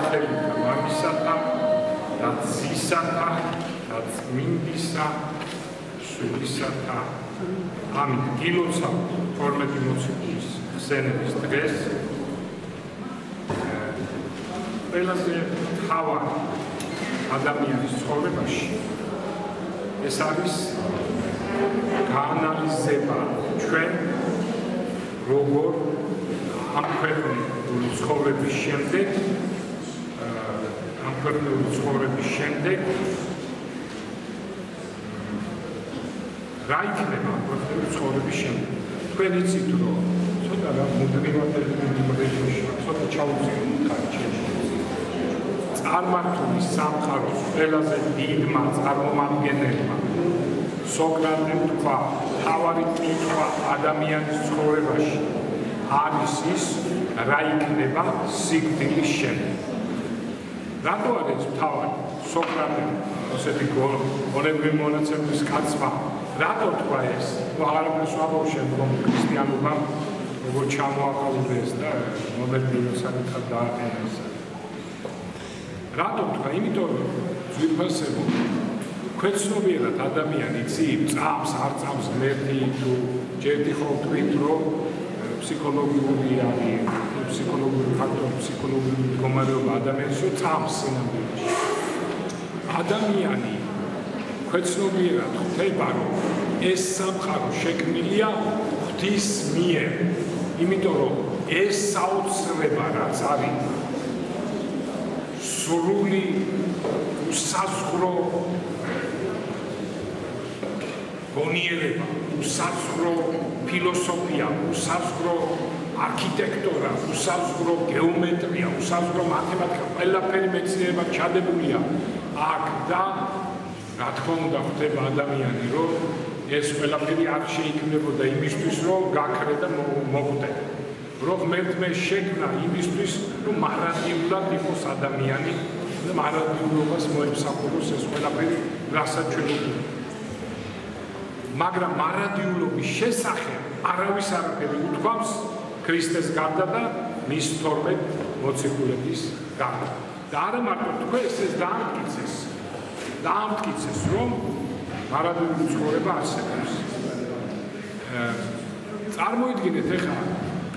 სახელითა მამისათა და ძისათა და წმინდისა შვილისათა. ამით გილოცავ 12 მოციქულის ხსენების დღეს ყველაზე მთავარი ადამიანის ცხოვრებაში ეს არის გაანალიზება ჩვენ როგორ ამ ქვეყნიური ცხოვრების შემდეგ რა იქნება ამ ქვეყნიური ცხოვრების შემდეგ. თქვენ იცით რომ ცოტა რა მუდმივად რეჟიმში ცოტა ჩაუძიოთ წარმართული სამყაროს ყველაზე დიდმა წარმომადგენელმა სოკრატემ თქვა, თავარი კითხვა ადამიანის ცხოვრებაში არის ის, რა იქნება სიკვდილის შემდეგ. რატო არის თავარი სოკრატემ ასეთი გონებრივი მონაცემის კაცმა რატო თქვა ეს? აღარაფერს ვაბავშვებ, რომ ქრისტიანობამ როგორ ჩამოაყალიბეს და მომედნიო საკითხად დააყენეს. რატო თქვა? იმიტომ რომ ძვირფასებო ქვეცნობიერად ადამიანი წამს არ წამს ღმერთი თუ ჯერდი ხო თქვით რომ ფსიქოლოგიური ფაქტორი, ფსიქოლოგიური მდგომარეობა ადამიანის წამს სინამდვილეში. ადამიანი ქვეცნობიერად ხვდება რომ ეს სამყარო შექმნილია ღვთის მიერ, იმიტომ რომ ეს საოცრება რაც არის სრული უსაზღვრო გონიერება, უსაზღვრო ფილოსოფია, უსაზღვრო არქიტექტურა, უსაზღვრო გეომეტრია, უსაზღვრო მათემატიკა, ყველაფერი მეცნიერებად ჩადებულია აქ და რა თქმა უნდა ხდება ადამიანი რომ ეს ყველაფერი არ შეიქმნებოდა იმისთვის რომ გაქრე და მოგვდე. რომ ღმერთმა შექმნა იმისთვის რომ მარადიულად იყოს ადამიანი და მარადიულობას მოემსახუროს ეს ყველაფერი რასაც ჩვენ ვუყურებთ. მაგრამ მარადიულობის შესახებ არავის არაფერი უთქვამს ქრისტეს გარდა და მის 12 მოციქულების გარდა. და არა მარტო თქვენს ეს დაამტკიცეს რომ მარადიული ცხოვრება არსებობს. წარმოიდგინეთ ახლა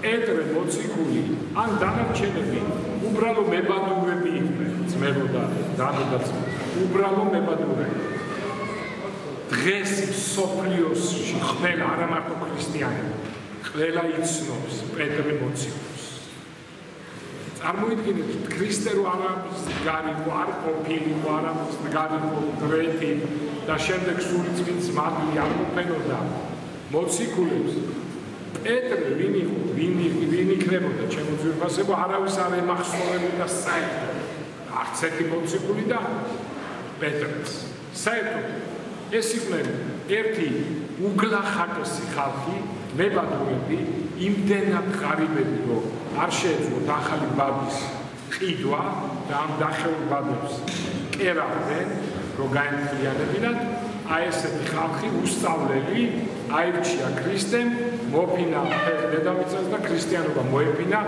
პეტრე მოციქული ან დანარჩენები უბრალო მებადურები იყვნენ, ძმებო და დანო და უბრალო მებადურები. დღეს სოფლიოსში ყველა არა მარტო ქრისტიანები, ყველა იცნობს პეტრე მოციქულს. წარმოიდგინეთ, ქრისტე რო არამის გარიყო, არ ყოფილიყო, არამის გარიყო დრეთი და შემდეგ სული წმინდის მადლი არ ყოფენოდა მოციქულებს. პეტრე ვინ იქნებოდა ჩემო ძვირფასებო, არავის არ ემახსოვრებოდა საერთოდ. არც ერთი მოციქული და პეტრეს. საერთოდ ეს იყვნენ ერთი უგლახაკესი ხალხი, მებადურები, იმდენად ღარიბები, რომ არ შეეძლოთ ახალი ბადის ყიდვა და ამ დახეულ ბადებს კერავდნენ, რომ გაემთლიანებინათ. აი ესეთი ხალხი უსწავლელი აირჩია ქრისტემ, მოფინა მთელ დედამიწას და ქრისტიანობა მოეფინა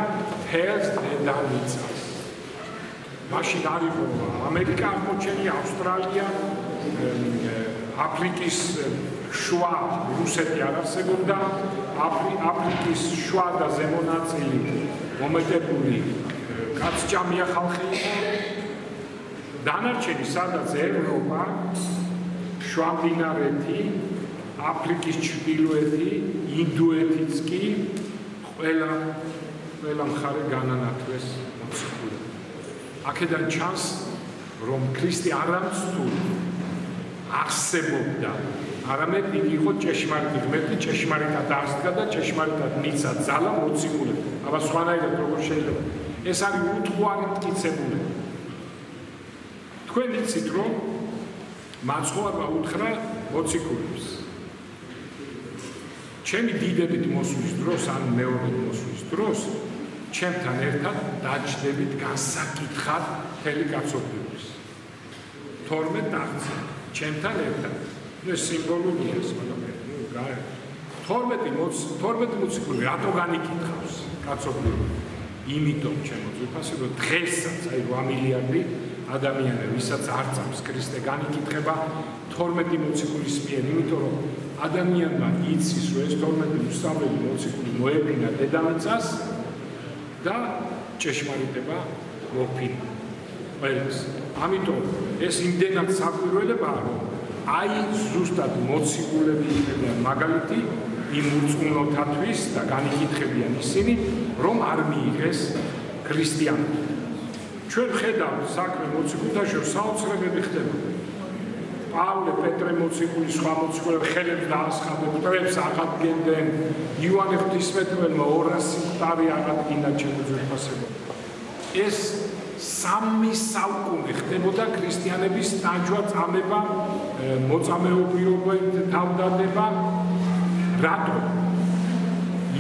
მთელს დედამიწას. მაშინ არ იყო ამერიკა აღმოჩენილი, ავსტრალია, აფრიკის შუა რუსეთი არ არსებობდა, აფრიკის შუა და ზემო ნაწილი მომეტებული კაცჭამია ხალხი იყო. დანარჩენი სადაც ევროპა, შუამდინარეთი, აფრიკის ჩრდილოეთი, ინდოეთიც კი ყველა მხარე განანათლეს მოციქულები. აქედან ჩანს, რომ ქრისტე არამცდული არსებობდა, არამედ იგი იყო ჭეშმარიტი ღმერთი, ჭეშმარიტად აღსდგა და ჭეშმარიტად მიცა ძალა მოციქულებს. აბა სხვანაირად როგორ შეიძლება? ეს არის უთხოვარი მტკიცებულება. თქვენ იცით, რომ მაცხოვარმა უთხრა მოციქულებს. ჩემი დიდებით მოსვლის დროს, ან მეორედ მოსვლის დროს, ჩემთან ერთად დაჯდებით განსაკითხად მთელი კაცობრიობის. 12 დაღწია, ჩემთან ერთად. ეს სიმბოლურია ყველაფერი. 12 მოციქული რატო განიკითხავს კაცობრიობა? იმიტომ ჩემო ძვირფასებო დღესაც აი 8 მილიარდი ადამიანი ვისაც არ წამს ქრისტე განიკითხება 12 მოციქულის მიერ, იმიტომ რომ ადამიანმა იცის რომ ეს 12 უსწავლელი მოციქული მოეფინა დედამიწას და ჭეშმარიტება მოფინა. ყველას. ამიტომ ეს იმდენად საკვირველებაა რომ აი ზუსტად მოციქულები იქნებიან მაგალითი იმ უწყვნოთათვის და განიკითხებიან ისინი რომ არ მიიღეს ქრისტიანობა. ჩვენ ხედავთ საქმე მოციქულთა შორის საოცრებები ხდება. პავლე, პეტრე მოციქული, სხვა მოციქულები ხელებს დაასხადნენ, მტრებს აღადგენდნენ, იოანე ღვთისმეტყველმა 200 მტარი აღადგინა ჩემო ძვირფასებო. ეს 3 საუკუნე ხდებოდა ქრისტიანების დაჯვა წამება, მოწამეობრივობით თავდადება. რატომ?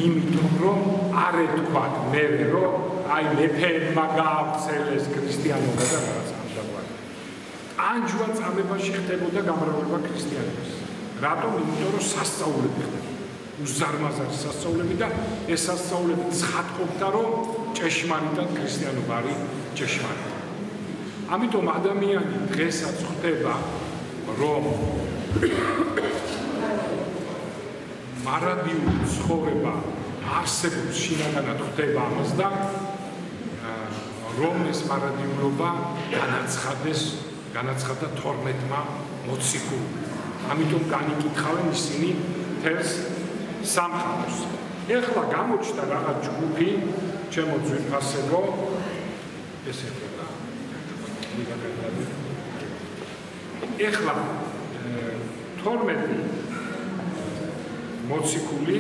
იმიტომ რომ არ ეთქვათ მე რომ აი მეფეებმა გაავრცელეს ქრისტიანობა და რაღაც ამგვარი. დაჯვა წამებაში ხდებოდა გამრავლება ქრისტიანობის. რატომ? იმიტომ რომ სასწაულები ხდებოდა. უზარმაზარი სასწაულები და ეს სასწაულები ცხადყოფდა რომ ჭეშმარიტად ქრისტიანობა არის ჭეშმარიტი. ამიტომ ადამიანი დღესაც ხვდება რომ მარადიული ცხოვრება არსებობს შინაგანად ხვდება ამას და რომ ეს მარადიულობა განაცხადა 12-მა მოციქულმა. ამიტომ განიკითხავენ ისინი თელს სამყაროს. ეხლა გამოჩნდა რაღაც ჯგუფი, ჩემო ძვირფასებო, ესე ხდება. ეხლა 12 მოციქული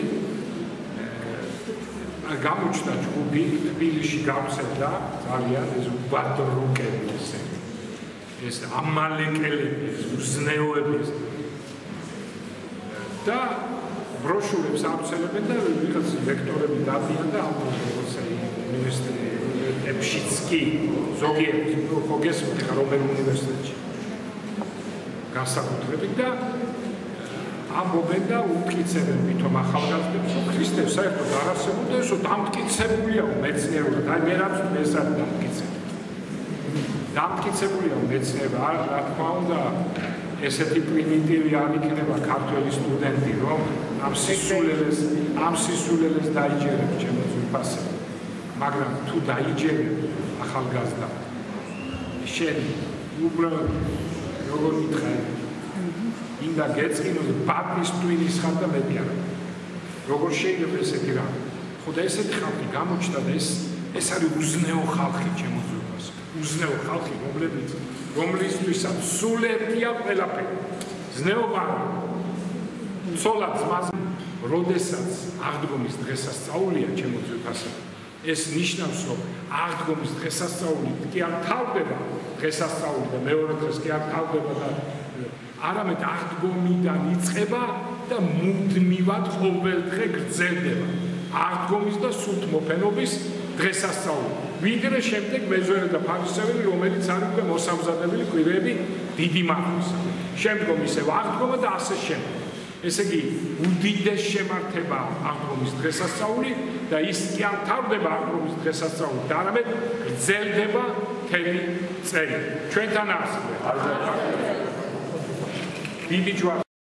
გამოჩნდა ჯგუფი, თბილისში გავრცელდა ძალიან ეს უბადრუკები ეს ამალეკელები, უზნეოები და ბროშურებს ავრცელებენ და ვიღაც ლექტორები დადიან და ამბობენ როგორც უნივერსიტეტებშიც კი ზოგიერთი გესმით ხა რომელ უნივერსიტეტში განსაკუთრებით და ამბობენ და უმტკიცებენ ვითომ ახალგაზრდებს რომ ქრისტე საერთოდ არ არსებობდა ესო დამტკიცებულია მეცნიერულად აი მე რაც ეს არის დამტკიცებულია მეცნიერება რა თქმა უნდა ესეთი პრიმიტივი არ იქნება ქართველი სტუდენტი რომ ამ სისულელეს დაიჯერებს ჩემო ძვირფასებო მაგრამ თუ დაიჯერებ ახალგაზრდა შენ უბრალოდ როგორ მითხარ ინდა გეწყინოს ბაბის ტვინის ხარ და მეტი არა როგორ შეიძლება ესეთი რამ ხოდა ესეთი ხალხი გამოჩნდა და ეს არის უზნეო ხალხი ჩემო ძვირფასებო უზნეო ხალხი რომლისთვისაც სულ ერთია ყველაფერი ზნეობა ცოლად ძმას როდესაც აღდგომის დღესასწაულია ჩემო ძვირფასებო ეს ნიშნავს რომ აღდგომის დღესასწაული კი არ თავდება დღესასწაული და მეორე დღეს კი არ თავდება და არამედ აღდგომიდან იწყება და მუდმივად ყოველდღე გრძელდება აღდგომის და სულთმოფენობის დღესასწაული ვიდრე შემდეგ მეზღვერე და ფარისეველი რომელიც არის უკვე მოსამზადებელი კვირეები დიდი მართვისა შემდგომ ისევ აღდგომა და ასე შემდეგ ესე იგი უდიდეს შემართება აღდგომის დღესასწაული და ის კი არ თავდება აღდგომის დღესასწაული და არამედ გრძელდება მთელი წელი ჩვენთან არსებობს დიდი ჯვარი